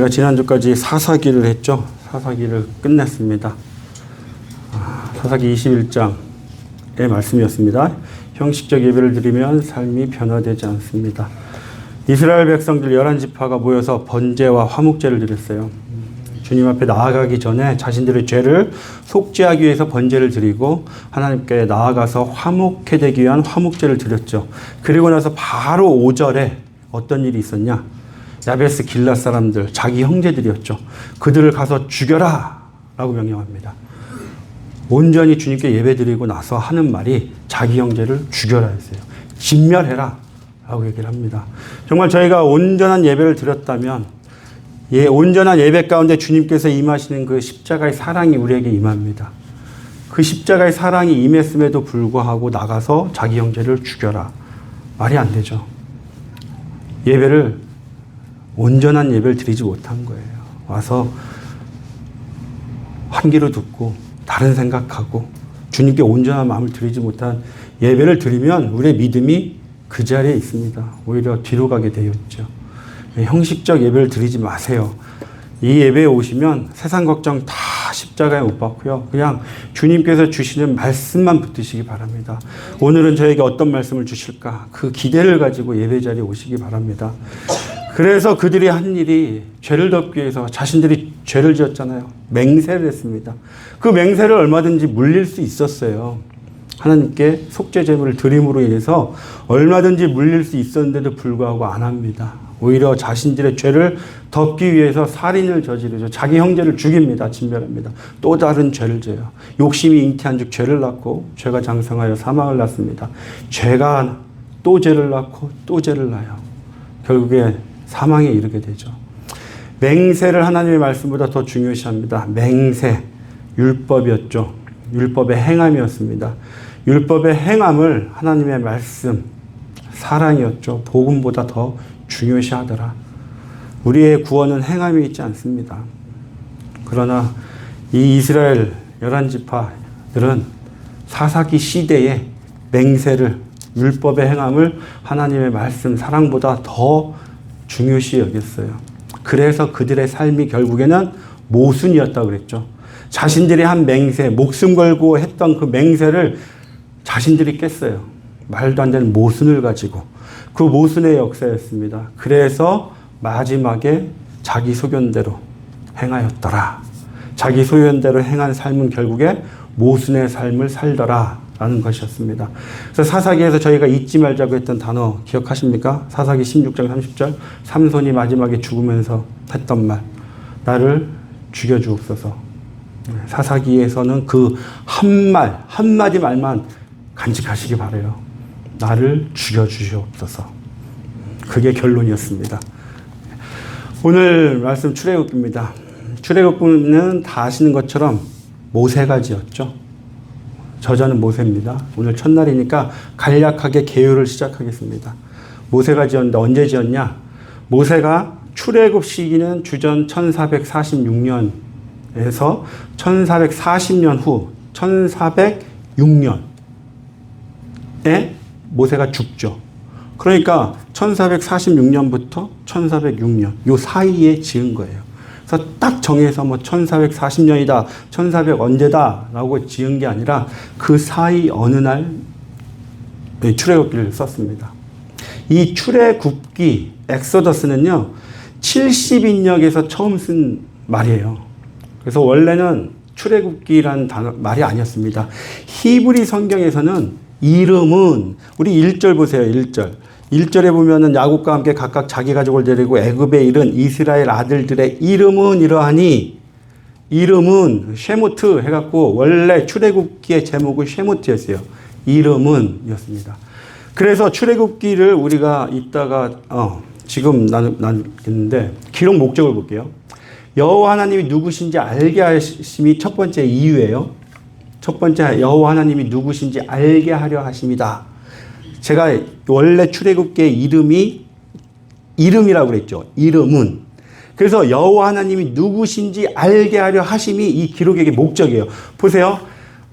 제가 지난주까지 사사기를 했죠. 사사기를 끝냈습니다. 사사기 21장의 말씀이었습니다. 형식적 예배를 드리면 삶이 변화되지 않습니다. 이스라엘 백성들 11지파가 모여서 번제와 화목제를 드렸어요. 주님 앞에 나아가기 전에 자신들의 죄를 속죄하기 위해서 번제를 드리고 하나님께 나아가서 화목해 되기 위한 화목제를 드렸죠. 그리고 나서 바로 5절에 어떤 일이 있었냐? 야베스 길앗 사람들, 자기 형제들이었죠. 그들을 가서 죽여라 라고 명령합니다. 온전히 주님께 예배드리고 나서 하는 말이 자기 형제를 죽여라 했어요. 진멸해라 라고 얘기를 합니다. 정말 저희가 온전한 예배를 드렸다면 온전한 예배 가운데 주님께서 임하시는 그 십자가의 사랑이 우리에게 임합니다. 그 십자가의 사랑이 임했음에도 불구하고 나가서 자기 형제를 죽여라. 말이 안 되죠. 온전한 예배를 드리지 못한 거예요. 와서 한 귀로 듣고 다른 생각하고 주님께 온전한 마음을 드리지 못한 예배를 드리면 우리의 믿음이 그 자리에 있습니다. 오히려 뒤로 가게 되어 있죠. 형식적 예배를 드리지 마세요. 이 예배에 오시면 세상 걱정 다 십자가에 못 박고요. 그냥 주님께서 주시는 말씀만 붙드시기 바랍니다. 오늘은 저에게 어떤 말씀을 주실까? 그 기대를 가지고 예배 자리에 오시기 바랍니다. 그래서 그들이 한 일이 죄를 덮기 위해서 자신들이 죄를 지었잖아요. 맹세를 했습니다. 그 맹세를 얼마든지 물릴 수 있었어요. 하나님께 속죄 제물을 드림으로 인해서 얼마든지 물릴 수 있었는데도 불구하고 안 합니다. 오히려 자신들의 죄를 덮기 위해서 살인을 저지르죠. 자기 형제를 죽입니다. 진멸합니다. 또 다른 죄를 져요. 욕심이 잉태한 즉 죄를 낳고 죄가 장성하여 사망을 낳습니다. 죄가 또 죄를 낳고 또 죄를 낳아요. 결국에 사망에 이르게 되죠. 맹세를 하나님의 말씀보다 더 중요시합니다. 맹세, 율법이었죠. 율법의 행함이었습니다. 율법의 행함을 하나님의 말씀, 사랑이었죠. 복음보다 더 중요시하더라. 우리의 구원은 행함이 있지 않습니다. 그러나 이 이스라엘 11지파들은 사사기 시대에 맹세를, 율법의 행함을 하나님의 말씀, 사랑보다 더 중요시 여겼어요. 그래서 그들의 삶이 결국에는 모순이었다고 그랬죠. 자신들이 한 맹세, 목숨 걸고 했던 그 맹세를 자신들이 깼어요. 말도 안 되는 모순을 가지고. 그 모순의 역사였습니다. 그래서 마지막에 자기 소견대로 행하였더라. 자기 소견대로 행한 삶은 결국에 모순의 삶을 살더라 라는 것이었습니다. 그래서 사사기에서 저희가 잊지 말자고 했던 단어 기억하십니까? 사사기 16장 30절 삼손이 마지막에 죽으면서 했던 말, 나를 죽여주옵소서. 사사기에서는 그 한마디 말만 간직하시기 바라요. 나를 죽여주시옵소서. 그게 결론이었습니다. 오늘 말씀 출애굽기입니다. 출애굽기는 다 아시는 것처럼 모세가 지었죠. 저자는 모세입니다. 오늘 첫날이니까 간략하게 개요를 시작하겠습니다. 모세가 지었는데 언제 지었냐? 모세가 출애굽 시기는 주전 1446년에서 1440년 후 1406년에 모세가 죽죠. 그러니까 1446년부터 1406년 요 사이에 지은 거예요. 그래서 딱 정해서 1440년이다, 1400 언제다 라고 지은 게 아니라 그 사이 어느 날 출애굽기를 썼습니다. 이 출애굽기, 엑소더스는요, 70인역에서 처음 쓴 말이에요. 그래서 원래는 출애굽기란 말이 아니었습니다. 히브리 성경에서는 이름은, 우리 1절 보세요, 1절. 1절에 보면은 야곱과 함께 각각 자기 가족을 데리고 애굽에 이른 이스라엘 아들들의 이름은 이러하니, 이름은 쉐모트 해갖고 원래 출애굽기의 제목은 쉐모트였어요. 이름은 이었습니다. 그래서 출애굽기를 우리가 이따가 지금 나누겠는데 기록 목적을 볼게요. 여호와 하나님이 누구신지 알게 하심이 첫 번째 이유예요. 첫 번째, 여호와 하나님이 누구신지 알게 하려 하심이다. 제가 원래 출애굽기의 이름이라고 그랬죠. 이름은. 그래서 여호와 하나님이 누구신지 알게 하려 하심이 이 기록의 목적이에요. 보세요.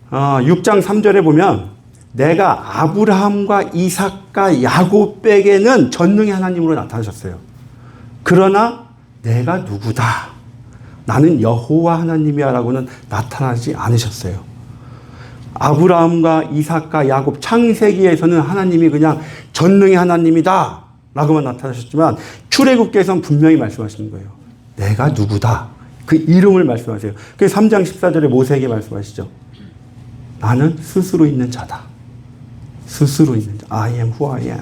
6장 3절에 보면 내가 아브라함과 이삭과 야곱에게는 전능의 하나님으로 나타나셨어요. 그러나 내가 누구다. 나는 여호와 하나님이야 라고는 나타나지 않으셨어요. 아브라함과 이삭과 야곱 창세기에서는 하나님이 그냥 전능의 하나님이다 라고만 나타나셨지만 출애굽기에서는 분명히 말씀하시는 거예요. 내가 누구다. 그 이름을 말씀하세요. 그래서 3장 14절에 모세에게 말씀하시죠. 나는 스스로 있는 자다. 스스로 있는 자. I am who I am.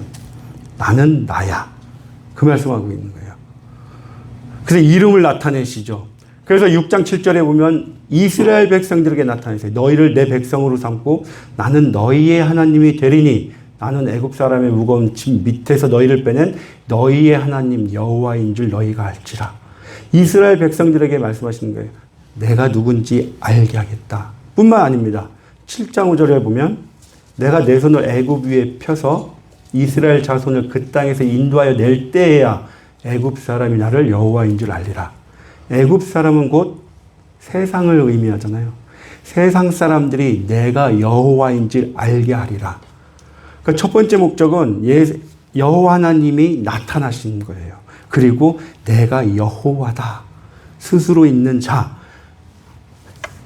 나는 나야. 그 말씀하고 있는 거예요. 그래서 이름을 나타내시죠. 그래서 6장 7절에 보면 이스라엘 백성들에게 나타내세요. 너희를 내 백성으로 삼고 나는 너희의 하나님이 되리니 나는 애굽 사람의 무거운 짐 밑에서 너희를 빼낸 너희의 하나님 여호와인 줄 너희가 알지라. 이스라엘 백성들에게 말씀하시는 거예요. 내가 누군지 알게 하겠다. 뿐만 아닙니다. 7장 5절에 보면 내가 내 손을 애굽 위에 펴서 이스라엘 자손을 그 땅에서 인도하여 낼 때에야 애굽 사람이 나를 여호와인 줄 알리라. 애굽 사람은 곧 세상을 의미하잖아요. 세상 사람들이 내가 여호와인 줄 알게 하리라. 그러니까 첫 번째 목적은 여호와 하나님이 나타나신 거예요. 그리고 내가 여호와다. 스스로 있는 자.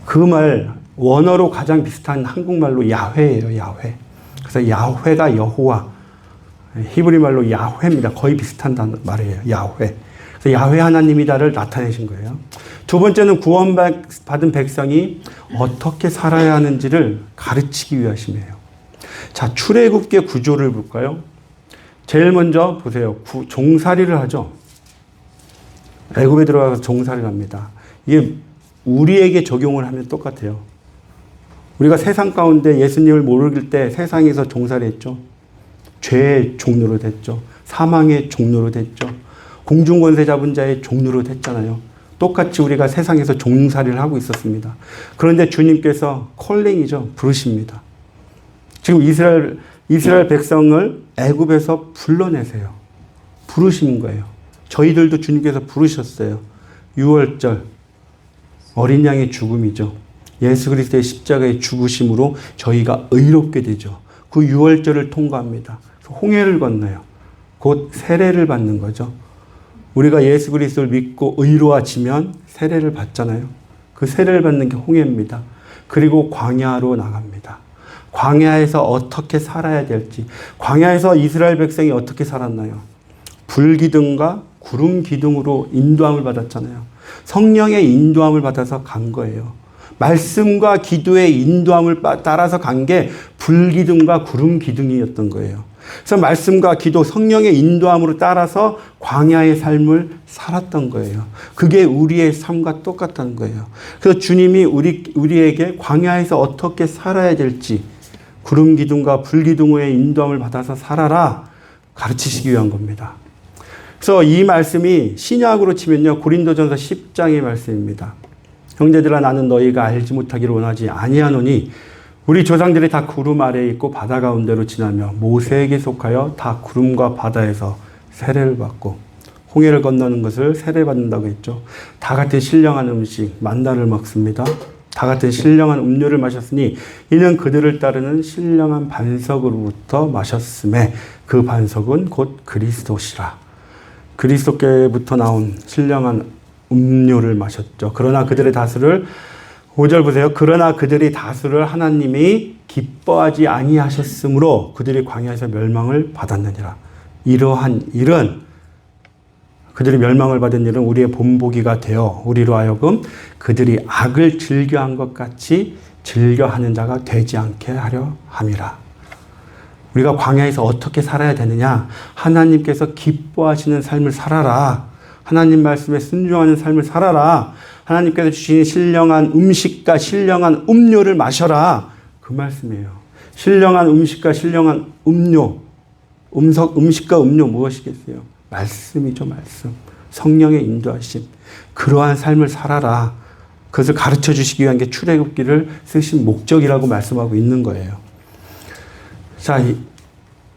그 말 원어로 가장 비슷한 한국말로 야훼예요. 야훼. 그래서 야훼가 여호와. 히브리 말로 야훼입니다. 거의 비슷한 말이에요. 야훼. 그래서 야훼 하나님이다를 나타내신 거예요. 두 번째는 구원받은 백성이 어떻게 살아야 하는지를 가르치기 위하심이에요. 자, 출애굽기의 구조를 볼까요? 제일 먼저 보세요. 종살이를 하죠. 애굽에 들어가서 종살이를 합니다. 이게 우리에게 적용을 하면 똑같아요. 우리가 세상 가운데 예수님을 모를 때 세상에서 종살이했죠. 죄의 종로로 됐죠. 사망의 종로로 됐죠. 공중권세 잡은 자의 종로로 됐잖아요. 똑같이 우리가 세상에서 종살이를 하고 있었습니다. 그런데 주님께서 콜링이죠. 부르십니다. 지금 이스라엘 백성을 애굽에서 불러내세요. 부르시는 거예요. 저희들도 주님께서 부르셨어요. 유월절 어린 양의 죽음이죠. 예수 그리스도의 십자가의 죽으심으로 저희가 의롭게 되죠. 그 유월절을 통과합니다. 홍해를 건너요. 곧 세례를 받는 거죠. 우리가 예수 그리스도를 믿고 의로워지면 세례를 받잖아요. 그 세례를 받는 게 홍해입니다. 그리고 광야로 나갑니다. 광야에서 어떻게 살아야 될지. 광야에서 이스라엘 백성이 어떻게 살았나요? 불기둥과 구름 기둥으로 인도함을 받았잖아요. 성령의 인도함을 받아서 간 거예요. 말씀과 기도의 인도함을 따라서 간 게 불기둥과 구름 기둥이었던 거예요. 그래서 말씀과 기도, 성령의 인도함으로 따라서 광야의 삶을 살았던 거예요. 그게 우리의 삶과 똑같다는 거예요. 그래서 주님이 우리에게 광야에서 어떻게 살아야 될지 구름 기둥과 불 기둥의 인도함을 받아서 살아라 가르치시기 위한 겁니다. 그래서 이 말씀이 신약으로 치면요. 고린도전서 10장의 말씀입니다. 형제들아 나는 너희가 알지 못하기를 원하지 아니하노니 우리 조상들이 다 구름 아래에 있고 바다 가운데로 지나며 모세에게 속하여 다 구름과 바다에서 세례를 받고 홍해를 건너는 것을 세례받는다고 했죠. 다 같은 신령한 음식 만나를 먹습니다. 다 같은 신령한 음료를 마셨으니 이는 그들을 따르는 신령한 반석으로부터 마셨음에 그 반석은 곧 그리스도시라. 그리스도께부터 나온 신령한 음료를 마셨죠. 그러나 그들의 다수를 5절 보세요. 그러나 그들이 다수를 하나님이 기뻐하지 아니하셨으므로 그들이 광야에서 멸망을 받았느니라. 이러한 일은 그들이 멸망을 받은 일은 우리의 본보기가 되어 우리로 하여금 그들이 악을 즐겨한 것 같이 즐겨하는 자가 되지 않게 하려 함이라. 우리가 광야에서 어떻게 살아야 되느냐? 하나님께서 기뻐하시는 삶을 살아라. 하나님 말씀에 순종하는 삶을 살아라. 하나님께서 주신 신령한 음식과 신령한 음료를 마셔라. 그 말씀이에요. 신령한 음식과 신령한 음료. 음식과 음료 무엇이겠어요? 말씀이죠, 말씀. 성령의 인도하심. 그러한 삶을 살아라. 그것을 가르쳐 주시기 위한 게 출애굽기를 쓰신 목적이라고 말씀하고 있는 거예요. 자,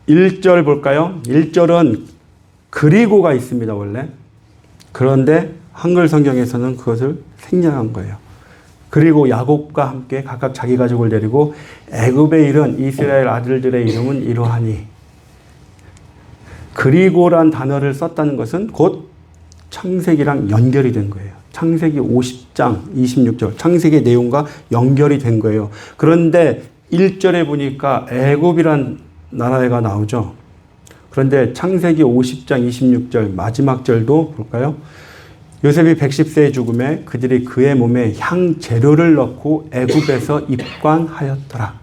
1절 볼까요? 1절은 그리고가 있습니다, 원래. 그런데 한글 성경에서는 그것을 생략한 거예요. 그리고 야곱과 함께 각각 자기 가족을 데리고 애굽에 이른 이스라엘 아들들의 이름은 이러하니. 그리고란 단어를 썼다는 것은 곧 창세기랑 연결이 된 거예요. 창세기 50장 26절 창세기의 내용과 연결이 된 거예요. 그런데 1절에 보니까 애굽이란 나라가 나오죠. 그런데 창세기 50장 26절 마지막 절도 볼까요? 요셉이 110세의 죽음에 그들이 그의 몸에 향 재료를 넣고 애굽에서 입관하였더라.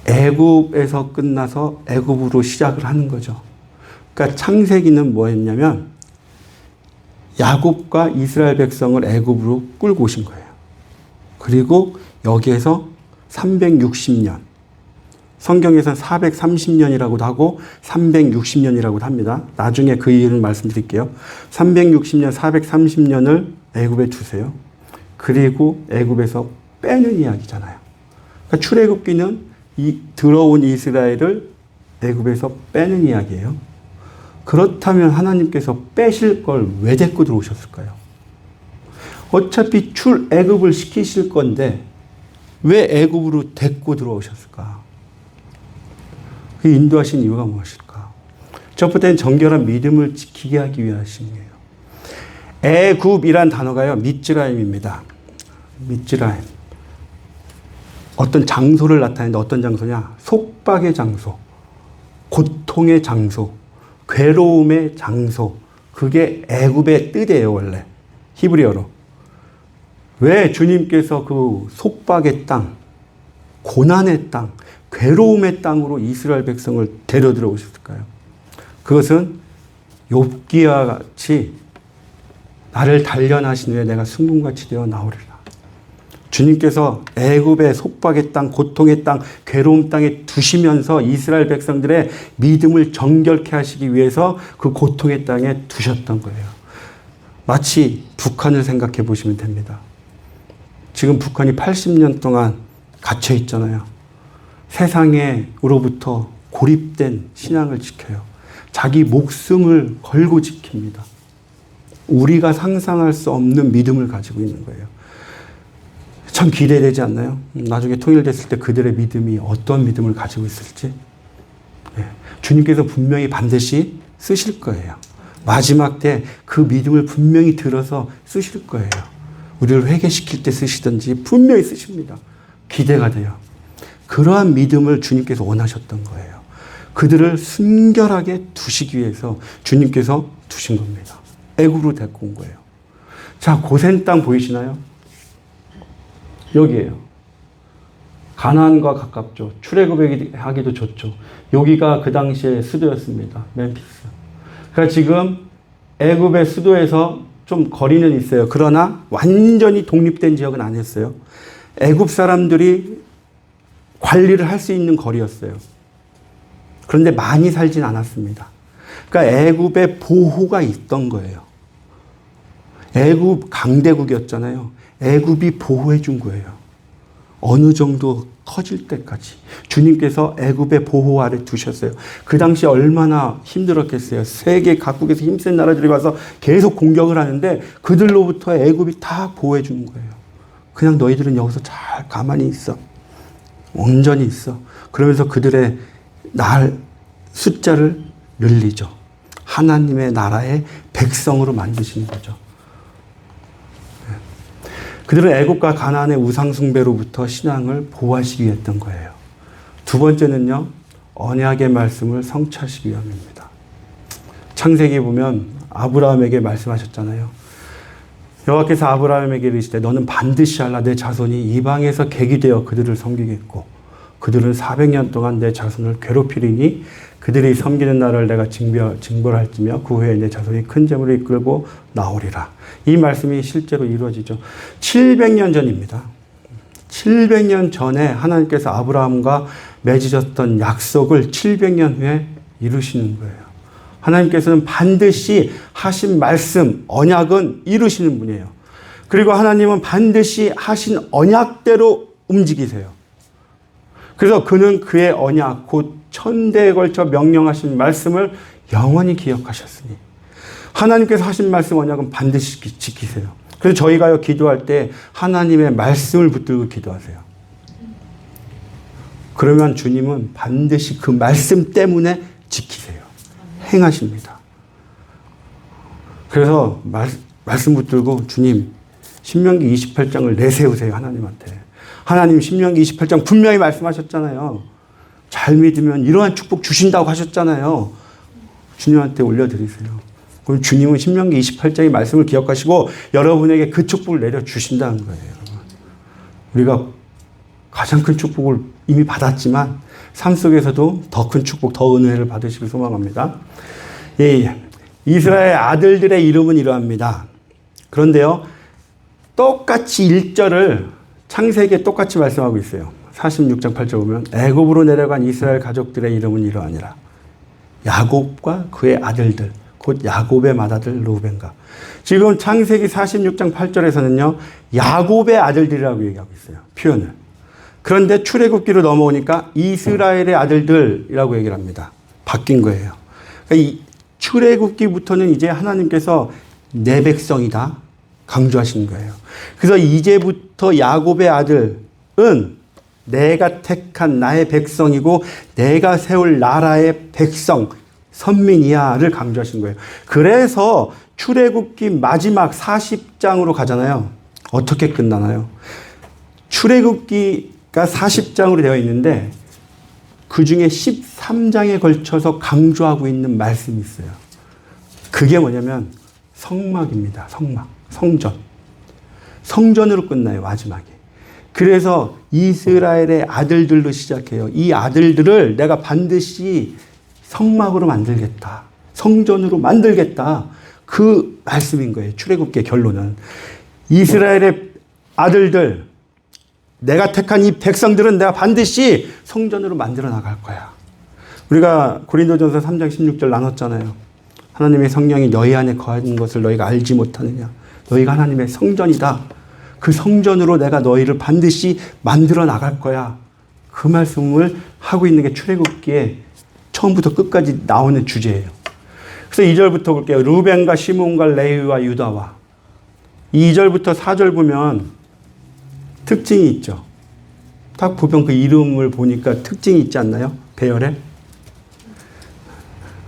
애굽에서 끝나서 애굽으로 시작을 하는 거죠. 그러니까 창세기는 뭐였냐면 야곱과 이스라엘 백성을 애굽으로 끌고 오신 거예요. 그리고 여기에서 360년, 성경에서는 430년이라고도 하고 360년이라고도 합니다. 나중에 그 이유를 말씀드릴게요. 360년, 430년을 애굽에 두세요. 그리고 애굽에서 빼는 이야기잖아요. 그러니까 출애굽기는 들어온 이스라엘을 애굽에서 빼는 이야기예요. 그렇다면 하나님께서 빼실 걸 왜 데리고 들어오셨을까요? 어차피 출애굽을 시키실 건데 왜 애굽으로 데리고 들어오셨을까? 그 인도하신 이유가 무엇일까? 첫 번째는 정결한 믿음을 지키게 하기 위하심이에요. 애굽이란 단어가요, 미츠라임입니다. 미츠라임. 어떤 장소를 나타내는데 어떤 장소냐? 속박의 장소, 고통의 장소, 괴로움의 장소. 그게 애굽의 뜻이에요, 원래. 히브리어로. 왜 주님께서 그 속박의 땅, 고난의 땅, 괴로움의 땅으로 이스라엘 백성을 데려 들어오셨을까요? 그것은 욥기와 같이 나를 단련하신 후에 내가 순금같이 되어 나오리라. 주님께서 애굽의 속박의 땅, 고통의 땅, 괴로움 땅에 두시면서 이스라엘 백성들의 믿음을 정결케 하시기 위해서 그 고통의 땅에 두셨던 거예요. 마치 북한을 생각해 보시면 됩니다. 지금 북한이 80년 동안 갇혀 있잖아요. 세상으로부터 고립된 신앙을 지켜요. 자기 목숨을 걸고 지킵니다. 우리가 상상할 수 없는 믿음을 가지고 있는 거예요. 참 기대되지 않나요? 나중에 통일됐을 때 그들의 믿음이 어떤 믿음을 가지고 있을지. 주님께서 분명히 반드시 쓰실 거예요. 마지막 때 그 믿음을 분명히 들어서 쓰실 거예요. 우리를 회개시킬 때 쓰시든지 분명히 쓰십니다. 기대가 돼요. 그러한 믿음을 주님께서 원하셨던 거예요. 그들을 순결하게 두시기 위해서 주님께서 두신 겁니다. 애굽으로 데리고 온 거예요. 자, 고센 땅 보이시나요? 여기에요. 가나안과 가깝죠. 출애굽하기도 좋죠. 여기가 그 당시에 수도였습니다. 멤피스. 그러니까 지금 애굽의 수도에서 좀 거리는 있어요. 그러나 완전히 독립된 지역은 아니었어요. 애굽 사람들이 관리를 할 수 있는 거리였어요. 그런데 많이 살진 않았습니다. 그러니까 애굽의 보호가 있던 거예요. 애굽 강대국이었잖아요. 애굽이 보호해 준 거예요. 어느 정도 커질 때까지 주님께서 애굽의 보호 아래 두셨어요. 그 당시 얼마나 힘들었겠어요. 세계 각국에서 힘센 나라들이 와서 계속 공격을 하는데 그들로부터 애굽이 다 보호해 주는 거예요. 그냥 너희들은 여기서 잘 가만히 있어. 온전히 있어. 그러면서 그들의 숫자를 늘리죠. 하나님의 나라의 백성으로 만드시는 거죠. 그들은 애굽과 가나안의 우상 숭배로부터 신앙을 보호하시기 위해 했던 거예요. 두 번째는요, 언약의 말씀을 성취하시기 위함입니다. 창세기 보면 아브라함에게 말씀하셨잖아요. 여호와께서 아브라함에게 이르시되 너는 반드시 알라. 내 자손이 이방에서 객이 되어 그들을 섬기겠고 그들은 400년 동안 내 자손을 괴롭히리니 그들이 섬기는 나라를 내가 징벌할지며 그 후에 내 자손이 큰 재물을 이끌고 나오리라. 이 말씀이 실제로 이루어지죠. 700년 전입니다. 700년 전에 하나님께서 아브라함과 맺으셨던 약속을 700년 후에 이루시는 거예요. 하나님께서는 반드시 하신 말씀, 언약은 이루시는 분이에요. 그리고 하나님은 반드시 하신 언약대로 움직이세요. 그래서 그는 그의 언약, 곧 천대에 걸쳐 명령하신 말씀을 영원히 기억하셨으니 하나님께서 하신 말씀 언약은 반드시 지키세요. 그래서 저희가요 기도할 때 하나님의 말씀을 붙들고 기도하세요. 그러면 주님은 반드시 그 말씀 때문에 지키세요. 행하십니다. 그래서 말씀 붙들고 주님 신명기 28장을 내세우세요 하나님한테. 하나님 신명기 28장 분명히 말씀하셨잖아요. 잘 믿으면 이러한 축복 주신다고 하셨잖아요. 주님한테 올려드리세요. 그럼 주님은 신명기 28장의 말씀을 기억하시고 여러분에게 그 축복을 내려주신다는 거예요. 우리가 가장 큰 축복을 이미 받았지만 삶 속에서도 더 큰 축복, 더 은혜를 받으시길 소망합니다. 이스라엘 아들들의 이름은 이러합니다. 그런데요, 똑같이 1절을 창세기에 똑같이 말씀하고 있어요. 46장 8절 보면 애굽으로 내려간 이스라엘 가족들의 이름은 이러하니라. 야곱과 그의 아들들, 곧 야곱의 맏아들 루벤과. 지금 창세기 46장 8절에서는요, 야곱의 아들들이라고 얘기하고 있어요. 표현을. 그런데 출애굽기로 넘어오니까 이스라엘의 아들들이라고 얘기를 합니다. 바뀐 거예요. 그러니까 이 출애굽기부터는 이제 하나님께서 내 백성이다 강조하시는 거예요. 그래서 이제부터 야곱의 아들은 내가 택한 나의 백성이고 내가 세울 나라의 백성, 선민이야를 강조하신 거예요. 그래서 출애굽기 마지막 40장으로 가잖아요. 어떻게 끝나나요? 출애굽기가 40장으로 되어 있는데 그 중에 13장에 걸쳐서 강조하고 있는 말씀이 있어요. 그게 뭐냐면 성막입니다. 성막, 성전. 성전으로 끝나요, 마지막에. 그래서 이스라엘의 아들들로 시작해요. 이 아들들을 내가 반드시 성막으로 만들겠다. 성전으로 만들겠다. 그 말씀인 거예요. 출애굽기의 결론은. 이스라엘의 아들들, 내가 택한 이 백성들은 내가 반드시 성전으로 만들어 나갈 거야. 우리가 고린도전서 3장 16절 나눴잖아요. 하나님의 성령이 너희 안에 거하는 것을 너희가 알지 못하느냐. 너희가 하나님의 성전이다. 그 성전으로 내가 너희를 반드시 만들어 나갈 거야. 그 말씀을 하고 있는 게 출애굽기에 처음부터 끝까지 나오는 주제예요. 그래서 2절부터 볼게요. 루벤과 시몬과 레위와 유다와. 2절부터 4절 보면 특징이 있죠. 딱 보면 그 이름을 보니까 특징이 있지 않나요? 배열에.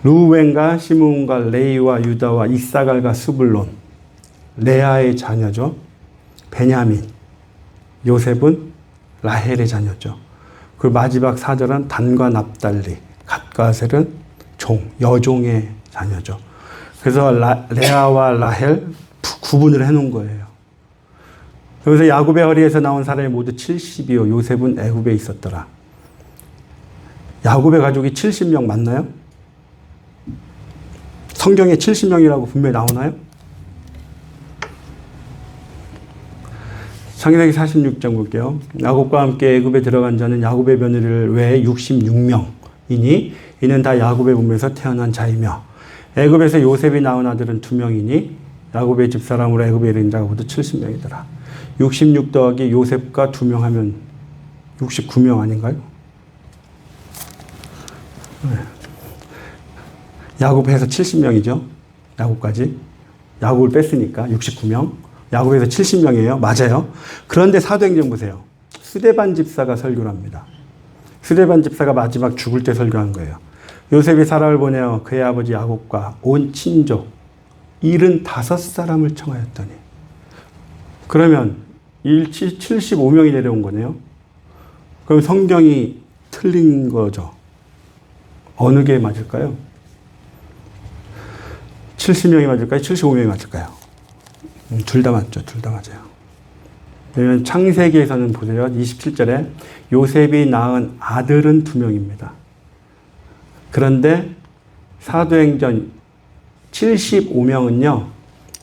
루벤과 시몬과 레위와 유다와 이사갈과 스불론. 레아의 자녀죠. 베냐민. 요셉은 라헬의 자녀죠. 그리고 마지막 4절은 단과 납달리. 갓과 아셀은 종, 여종의 자녀죠. 그래서 레아와 라헬 구분을 해놓은 거예요. 여기서 야곱의 허리에서 나온 사람이 모두 70이요. 요셉은 애굽에 있었더라. 야곱의 가족이 70명 맞나요? 성경에 70명이라고 분명히 나오나요? 창세기 46장 볼게요. 야곱과 함께 애굽에 들어간 자는 야곱의 며느리를 외에 66명이니 이는 다 야곱의 몸에서 태어난 자이며 애굽에서 요셉이 낳은 아들은 2명이니 야곱의 집사람으로 애굽에 이른 자가 모두 70명이더라. 66 더하기 요셉과 2명 하면 69명 아닌가요? 네. 야곱에서 70명이죠. 야곱까지. 야곱을 뺐으니까 69명. 야곱에서 70명이에요. 맞아요. 그런데 사도행전 보세요. 스데반 집사가 설교를 합니다. 스데반 집사가 마지막 죽을 때 설교한 거예요. 요셉이 사람을 보내어 그의 아버지 야곱과 온 친족 75사람을 청하였더니. 그러면 75명이 내려온 거네요. 그럼 성경이 틀린 거죠. 어느 게 맞을까요? 70명이 맞을까요? 75명이 맞을까요? 둘 다 맞죠. 둘 다 맞아요. 왜냐면 창세기에서는 보세요. 27절에 요셉이 낳은 아들은 2명입니다. 그런데 사도행전 75명은요.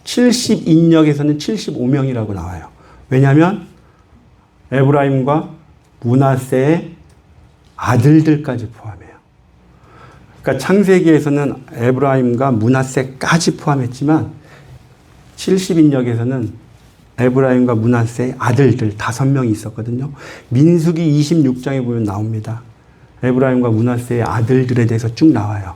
70인역에서는 75명이라고 나와요. 왜냐하면 에브라임과 므낫세의 아들들까지 포함해요. 그러니까 창세기에서는 에브라임과 므낫세까지 포함했지만 70인역에서는 에브라임과 므낫세의 아들들 5명이 있었거든요. 민수기 26장에 보면 나옵니다. 에브라임과 므낫세의 아들들에 대해서 쭉 나와요.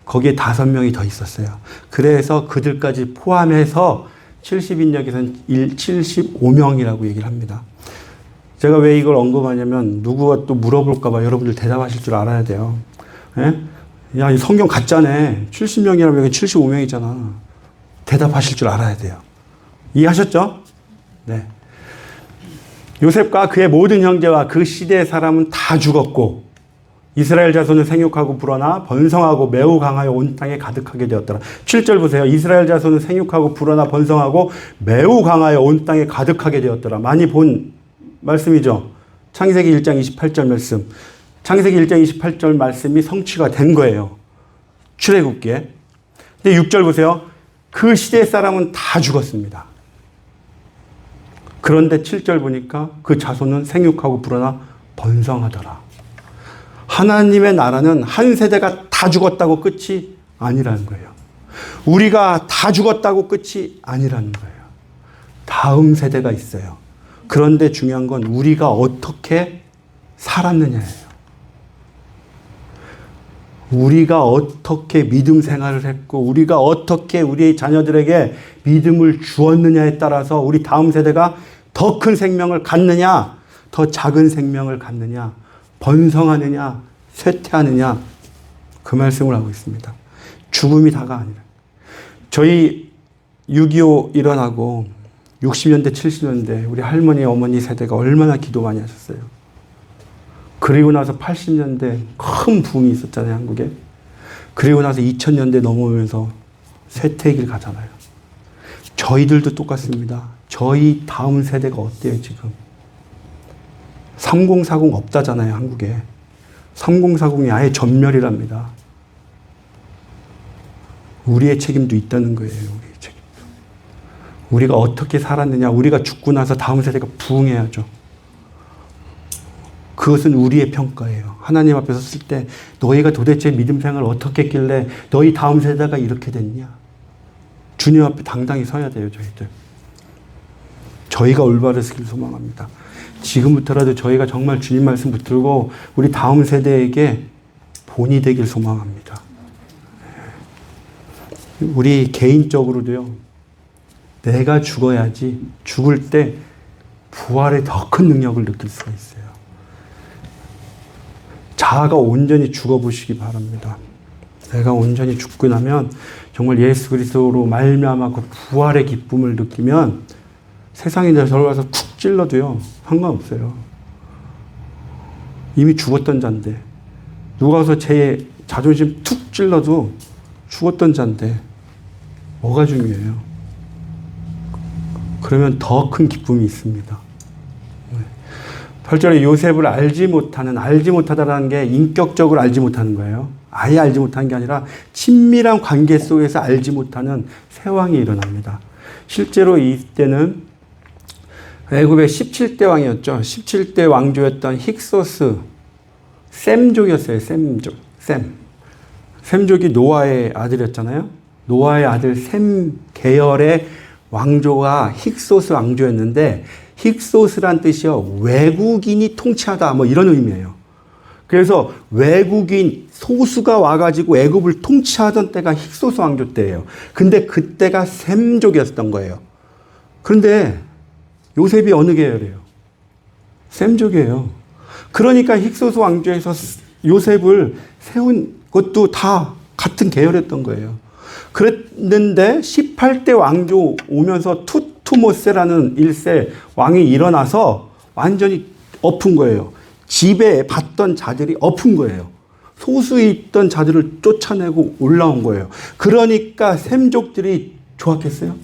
거기에 5명이 더 있었어요. 그래서 그들까지 포함해서 70인역에서는 75명이라고 얘기를 합니다. 제가 왜 이걸 언급하냐면 누구가 또 물어볼까 봐 여러분들 대답하실 줄 알아야 돼요. 예? 야, 이 성경 가짜네. 70명이라면 여기 75명이잖아. 대답하실 줄 알아야 돼요. 이해하셨죠? 네. 요셉과 그의 모든 형제와 그 시대의 사람은 다 죽었고 이스라엘 자손은 생육하고 불어나 번성하고 매우 강하여 온 땅에 가득하게 되었더라. 7절 보세요. 이스라엘 자손은 생육하고 불어나 번성하고 매우 강하여 온 땅에 가득하게 되었더라. 많이 본 말씀이죠. 창세기 1장 28절 말씀. 창세기 1장 28절 말씀이 성취가 된 거예요. 출애굽기에. 근데 6절 보세요. 그 시대의 사람은 다 죽었습니다. 그런데 7절 보니까 그 자손은 생육하고 불어나 번성하더라. 하나님의 나라는 한 세대가 다 죽었다고 끝이 아니라는 거예요. 우리가 다 죽었다고 끝이 아니라는 거예요. 다음 세대가 있어요. 그런데 중요한 건 우리가 어떻게 살았느냐예요. 우리가 어떻게 믿음 생활을 했고 우리가 어떻게 우리의 자녀들에게 믿음을 주었느냐에 따라서 우리 다음 세대가 더 큰 생명을 갖느냐 더 작은 생명을 갖느냐 번성하느냐 쇠퇴하느냐 그 말씀을 하고 있습니다. 죽음이 다가 아니라. 저희 6.25 일어나고 60년대 70년대 우리 할머니 어머니 세대가 얼마나 기도 많이 하셨어요. 그리고 나서 80년대 큰 붐이 있었잖아요, 한국에. 그리고 나서 2000년대 넘어오면서 쇠퇴의 길 가잖아요. 저희들도 똑같습니다. 저희 다음 세대가 어때요, 지금? 3040 없다잖아요, 한국에. 3040이 아예 전멸이랍니다. 우리의 책임도 있다는 거예요, 우리의 책임도. 우리가 어떻게 살았느냐, 우리가 죽고 나서 다음 세대가 부응해야죠. 그것은 우리의 평가예요. 하나님 앞에 섰을 때 너희가 도대체 믿음 생활을 어떻게 했길래 너희 다음 세대가 이렇게 됐냐. 주님 앞에 당당히 서야 돼요, 저희들. 저희가 올바르시길 소망합니다. 지금부터라도 저희가 정말 주님 말씀 붙들고 우리 다음 세대에게 본이 되길 소망합니다. 우리 개인적으로도요. 내가 죽어야지 죽을 때 부활의 더 큰 능력을 느낄 수가 있어요. 자아가 온전히 죽어보시기 바랍니다. 내가 온전히 죽고 나면 정말 예수 그리스도로 말미암아 그 부활의 기쁨을 느끼면 세상에 저를 와서 쿡 찔러도요 상관없어요. 이미 죽었던 자인데 누가 와서 제 자존심 툭 찔러도 죽었던 자인데 뭐가 중요해요? 그러면 더 큰 기쁨이 있습니다. 8절에 요셉을 알지 못하다라는 게 인격적으로 알지 못하는 거예요. 아예 알지 못하는 게 아니라 친밀한 관계 속에서 알지 못하는 세왕이 일어납니다. 실제로 이때는 애굽의 17대 왕이었죠. 17대 왕조였던 힉소스 셈족이었어요. 셈족이 노아의 아들이었잖아요. 노아의 아들 셈 계열의 왕조가 힉소스 왕조였는데 힉소스란 뜻이요. 외국인이 통치하다 뭐 이런 의미예요. 그래서 외국인 소수가 와가지고 애굽을 통치하던 때가 힉소스 왕조 때예요. 근데 그때가 셈족이었던 거예요. 그런데 요셉이 어느 계열이에요? 셈족이에요. 그러니까 힉소스 왕조에서 요셉을 세운 것도 다 같은 계열이었던 거예요. 그랬는데 18대 왕조 오면서 투모세라는 1세 왕이 일어나서 완전히 엎은 거예요. 지배받던 자들이 엎은 거예요. 소수에 있던 자들을 쫓아내고 올라온 거예요. 그러니까 셈족들이 좋았겠어요?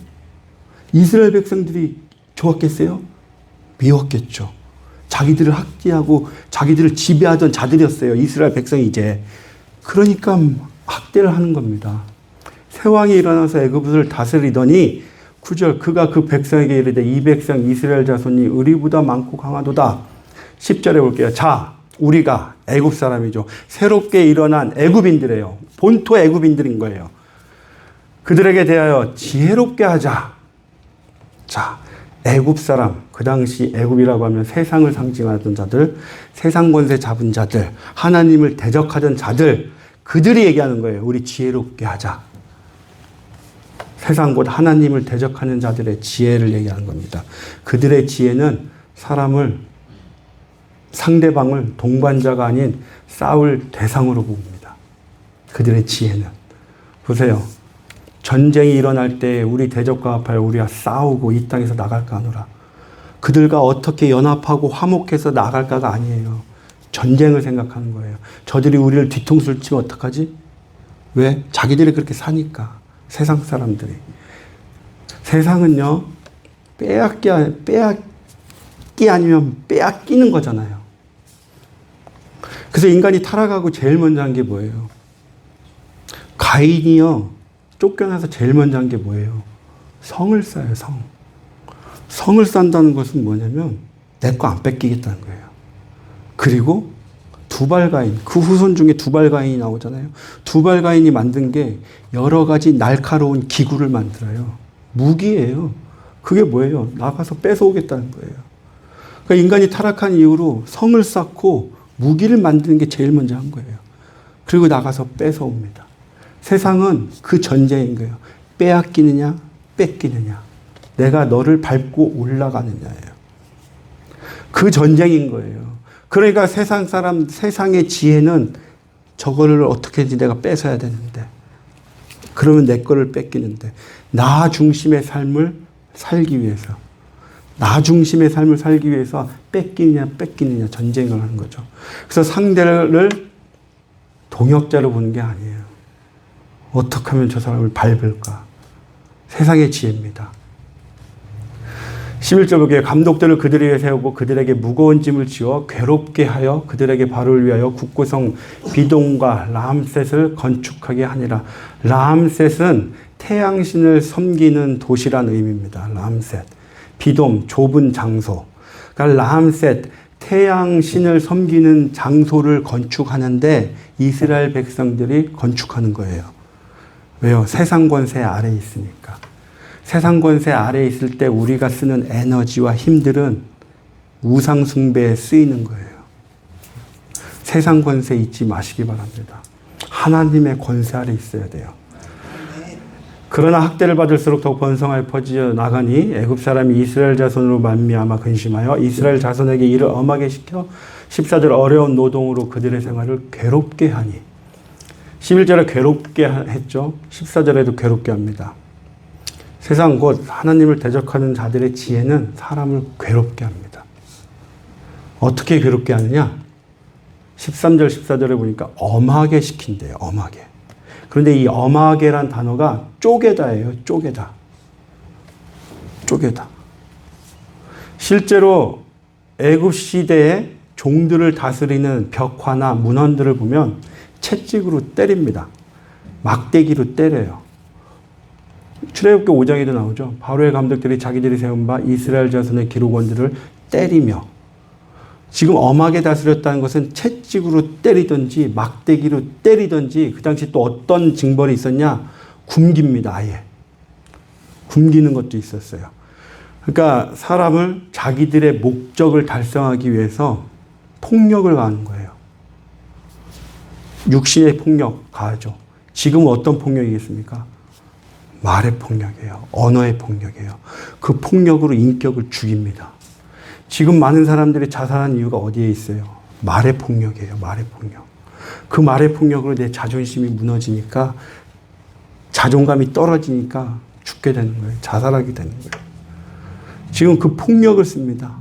이스라엘 백성들이 좋았겠어요? 미웠겠죠. 자기들을 학대하고 자기들을 지배하던 자들이었어요. 이스라엘 백성이 이제. 그러니까 학대를 하는 겁니다. 새 왕이 일어나서 애굽을 다스리더니 9절 그가 그 백성에게 이르되 이 백성 이스라엘 자손이 우리보다 많고 강하도다. 10절에 볼게요. 자, 우리가 애굽 사람이죠. 새롭게 일어난 애굽인들이에요. 본토 애굽인들인 거예요. 그들에게 대하여 지혜롭게 하자. 자, 애굽 사람, 그 당시 애굽이라고 하면 세상을 상징하던 자들, 세상 권세 잡은 자들, 하나님을 대적하던 자들, 그들이 얘기하는 거예요. 우리 지혜롭게 하자. 세상 곧 하나님을 대적하는 자들의 지혜를 얘기하는 겁니다. 그들의 지혜는 사람을, 상대방을 동반자가 아닌 싸울 대상으로 봅니다. 그들의 지혜는. 보세요. 전쟁이 일어날 때 우리 대적과 합하여 우리가 싸우고 이 땅에서 나갈까 하노라. 그들과 어떻게 연합하고 화목해서 나갈까가 아니에요. 전쟁을 생각하는 거예요. 저들이 우리를 뒤통수를 치면 어떡하지? 왜? 자기들이 그렇게 사니까. 세상 사람들이. 세상은요, 빼앗기 아니면 빼앗기는 거잖아요. 그래서 인간이 타락하고 제일 먼저 한 게 뭐예요? 가인이요, 쫓겨나서 제일 먼저 한 게 뭐예요? 성을 쌓아요, 성. 성을 쌓는다는 것은 뭐냐면 내 거 안 뺏기겠다는 거예요. 그리고 두발가인, 그 후손 중에 두발가인이 나오잖아요. 두발가인이 만든 게 여러 가지 날카로운 기구를 만들어요. 무기예요. 그게 뭐예요? 나가서 뺏어오겠다는 거예요. 그러니까 인간이 타락한 이후로 성을 쌓고 무기를 만드는 게 제일 먼저 한 거예요. 그리고 나가서 뺏어옵니다. 세상은 그 전쟁인 거예요. 빼앗기느냐, 뺏기느냐. 내가 너를 밟고 올라가느냐예요. 그 전쟁인 거예요. 그러니까 세상의 지혜는 저거를 어떻게든지 내가 뺏어야 되는데, 그러면 내 거를 뺏기는데, 나 중심의 삶을 살기 위해서, 뺏기느냐 전쟁을 하는 거죠. 그래서 상대를 동역자로 보는 게 아니에요. 어떻게 하면 저 사람을 밟을까? 세상의 지혜입니다. 11절 보기에 감독들을 그들 위에 세우고 그들에게 무거운 짐을 지어 괴롭게 하여 그들에게 바로를 위하여 국고성 비돔과 람셋을 건축하게 하니라. 람셋은 태양신을 섬기는 도시란 의미입니다. 람셋. 비돔, 좁은 장소. 그러니까 람셋, 태양신을 섬기는 장소를 건축하는데 이스라엘 백성들이 건축하는 거예요. 왜요? 세상 권세 아래에 있으니까. 세상 권세 아래에 있을 때 우리가 쓰는 에너지와 힘들은 우상 숭배에 쓰이는 거예요. 세상 권세 잊지 마시기 바랍니다. 하나님의 권세 아래 있어야 돼요. 그러나 학대를 받을수록 더욱 번성하여 퍼져 나가니 애굽 사람이 이스라엘 자손으로 말미암아 근심하여 이스라엘 자손에게 이를 엄하게 시켜 14절 어려운 노동으로 그들의 생활을 괴롭게 하니. 11절에 괴롭게 했죠. 14절에도 괴롭게 합니다. 세상 곧 하나님을 대적하는 자들의 지혜는 사람을 괴롭게 합니다. 어떻게 괴롭게 하느냐? 13절, 14절에 보니까 엄하게 시킨대요. 엄하게. 그런데 이 엄하게란 단어가 쪼개다예요. 쪼개다. 쪼개다. 실제로 애굽 시대에 종들을 다스리는 벽화나 문헌들을 보면 채찍으로 때립니다. 막대기로 때려요. 출애굽기 5장에도 나오죠. 바로의 감독들이 자기들이 세운 바 이스라엘 자손의 기록원들을 때리며. 지금 엄하게 다스렸다는 것은 채찍으로 때리든지 막대기로 때리든지, 그 당시 또 어떤 징벌이 있었냐? 굶깁니다. 아예. 굶기는 것도 있었어요. 그러니까 사람을 자기들의 목적을 달성하기 위해서 폭력을 가하는 거예요. 육신의 폭력 가하죠. 지금은 어떤 폭력이겠습니까? 말의 폭력이에요. 언어의 폭력이에요. 그 폭력으로 인격을 죽입니다. 지금 많은 사람들이 자살한 이유가 어디에 있어요? 말의 폭력이에요. 말의 폭력. 그 말의 폭력으로 내 자존심이 무너지니까, 자존감이 떨어지니까 죽게 되는 거예요. 자살하게 되는 거예요. 지금 그 폭력을 씁니다.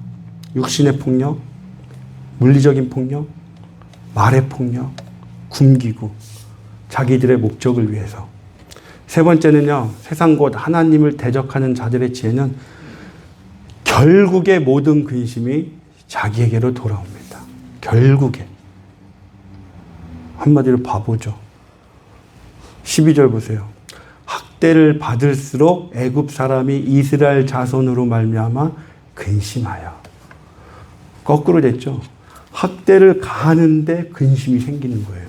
육신의 폭력, 물리적인 폭력, 말의 폭력, 굶기고 자기들의 목적을 위해서. 세 번째는요, 세상 곧 하나님을 대적하는 자들의 지혜는 결국에 모든 근심이 자기에게로 돌아옵니다. 결국에. 한마디로 바보죠. 12절 보세요. 학대를 받을수록 애굽 사람이 이스라엘 자손으로 말미암아 근심하여. 거꾸로 됐죠. 학대를 가하는데 근심이 생기는 거예요.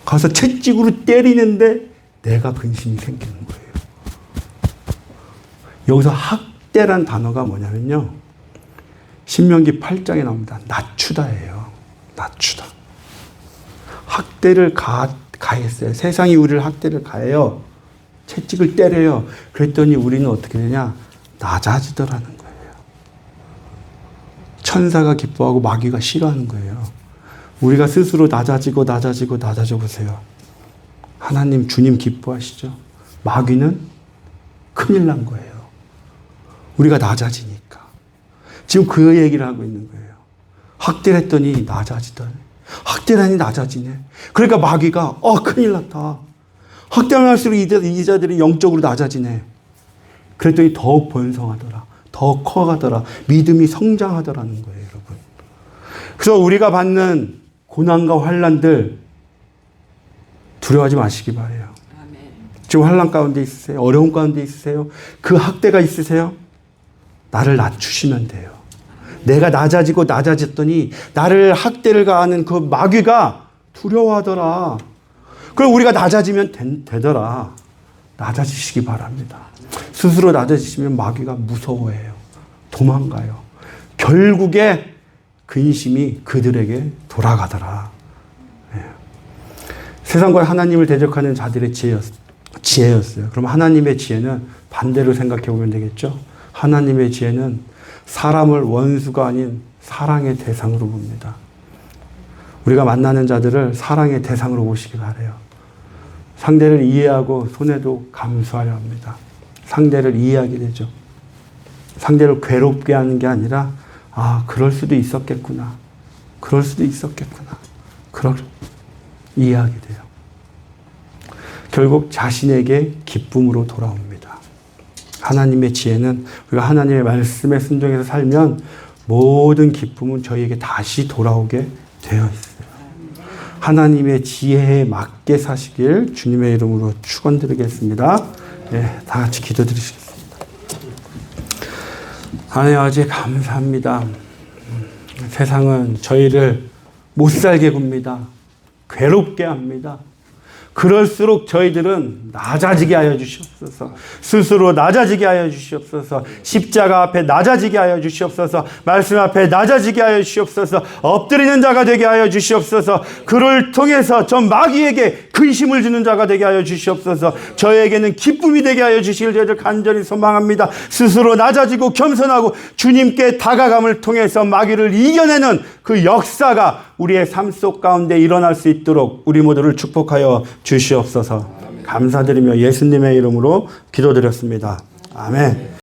가서 채찍으로 때리는데 내가 근심이 생기는 거예요. 여기서 학대란 단어가 뭐냐면요, 신명기 8장에 나옵니다. 낮추다예요. 낮추다. 학대를 가했어요. 세상이 우리를 학대를 가해요. 채찍을 때려요. 그랬더니 우리는 어떻게 되냐? 낮아지더라는 거예요. 천사가 기뻐하고 마귀가 싫어하는 거예요. 우리가 스스로 낮아져 보세요. 하나님, 주님 기뻐하시죠? 마귀는 큰일 난 거예요. 우리가 낮아지니까. 지금 그 얘기를 하고 있는 거예요. 학대를 했더니 낮아지더니, 학대라니 낮아지네. 그러니까 마귀가 큰일 났다. 학대하면 할수록 이자들이 영적으로 낮아지네. 그랬더니 더욱 번성하더라. 더 커가더라. 믿음이 성장하더라는 거예요, 여러분. 그래서 우리가 받는 고난과 환난들 두려워하지 마시기 바라요. 지금 환난 가운데 있으세요? 어려운 가운데 있으세요? 그 학대가 있으세요? 나를 낮추시면 돼요. 내가 낮아지고 낮아졌더니 나를 학대를 가하는 그 마귀가 두려워하더라. 그럼 우리가 낮아지면 되더라. 낮아지시기 바랍니다. 스스로 낮아지시면 마귀가 무서워해요. 도망가요. 결국에 근심이 그들에게 돌아가더라. 네. 세상과 하나님을 대적하는 자들의 지혜였어요. 그럼 하나님의 지혜는 반대로 생각해 보면 되겠죠. 하나님의 지혜는 사람을 원수가 아닌 사랑의 대상으로 봅니다. 우리가 만나는 자들을 사랑의 대상으로 보시기 바라요. 상대를 이해하고 손해도 감수하려 합니다. 상대를 이해하게 되죠. 상대를 괴롭게 하는 게 아니라 그럴 수도 있었겠구나. 그럴 수도 있었겠구나. 이해하게 돼요. 결국 자신에게 기쁨으로 돌아옵니다. 하나님의 지혜는 우리가 하나님의 말씀에 순종해서 살면 모든 기쁨은 저희에게 다시 돌아오게 되어 있어요. 하나님의 지혜에 맞게 사시길 주님의 이름으로 축원드리겠습니다. 네, 다 같이 기도드리시겠습니다. 하나님 아버지 감사합니다. 세상은 저희를 못 살게 굽니다. 괴롭게 합니다. 그럴수록 저희들은 낮아지게 하여 주시옵소서. 스스로 낮아지게 하여 주시옵소서. 십자가 앞에 낮아지게 하여 주시옵소서. 말씀 앞에 낮아지게 하여 주시옵소서. 엎드리는 자가 되게 하여 주시옵소서. 그를 통해서 저 마귀에게 근심을 주는 자가 되게 하여 주시옵소서. 저에게는 기쁨이 되게 하여 주시길 저희들 간절히 소망합니다. 스스로 낮아지고 겸손하고 주님께 다가감을 통해서 마귀를 이겨내는 그 역사가 우리의 삶 속 가운데 일어날 수 있도록 우리 모두를 축복하여 주시옵소서. 감사드리며 예수님의 이름으로 기도드렸습니다. 아멘.